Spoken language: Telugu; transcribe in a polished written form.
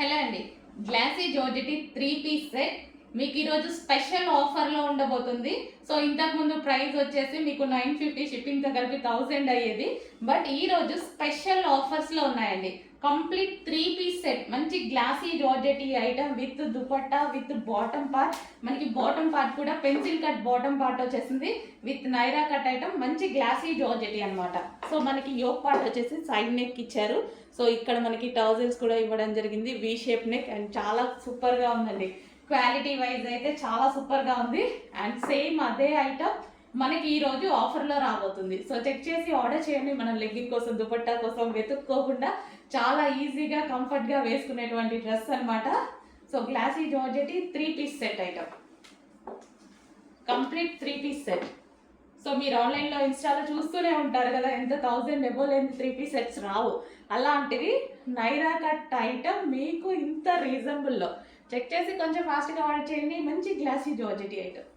హలో అండి, గ్లాసీ జార్జెట్ 3 పీస్ సెట్ మీకు ఈరోజు స్పెషల్ ఆఫర్లో ఉండబోతుంది. సో ఇంతకుముందు ప్రైస్ వచ్చేసి మీకు 950 షిప్పింగ్తో కలిపి 1000 అయ్యేది. బట్ ఈరోజు స్పెషల్ ఆఫర్స్లో ఉన్నాయండి. కంప్లీట్ 3 పీస్ సెట్, మంచి glossy georgette item with dupatta with bottom part. మనకి బాటమ్ పార్ట్ కూడా పెన్సిల్ కట్ బాటమ్ పార్ట్ వచ్చేసింది విత్ నైరా కట్ ఐటమ్, మంచి గ్లాసీ జార్జెట్ అనమాట. సో మనకి యోక్ పార్ట్ వచ్చేసి సైడ్ నెక్ ఇచ్చారు. సో ఇక్కడ మనకి టౌజల్స్ కూడా ఇవ్వడం జరిగింది, వి షేప్ నెక్, అండ్ చాలా సూపర్గా ఉందండి. క్వాలిటీ వైజ్ అయితే చాలా సూపర్గా ఉంది. అండ్ సేమ్ అదే ఐటమ్ మనకి ఈరోజు ఆఫర్లో రాబోతుంది. సో చెక్ చేసి ఆర్డర్ చేయండి. మనం లెగ్గింగ్ కోసం, దుపట్టా కోసం వెతుక్కోకుండా చాలా ఈజీగా కంఫర్ట్గా వేసుకునేటువంటి డ్రెస్ అనమాట. So glossy georgette 3 piece set item, complete 3 piece set. So మీరు ఆన్లైన్లో ఇన్స్టాలో చూస్తూనే ఉంటారు కదా, ఎంత 1000 ఎబో లేని 3 పీస్ సెట్స్ రావు. అలాంటివి నైరా కట్ ఐటమ్ మీకు ఇంత రీజనబుల్లో చెక్ చేసి కొంచెం ఫాస్ట్గా ఆర్డర్ చేయండి. మంచి గ్లాసీ జార్జెట్ ఐటమ్.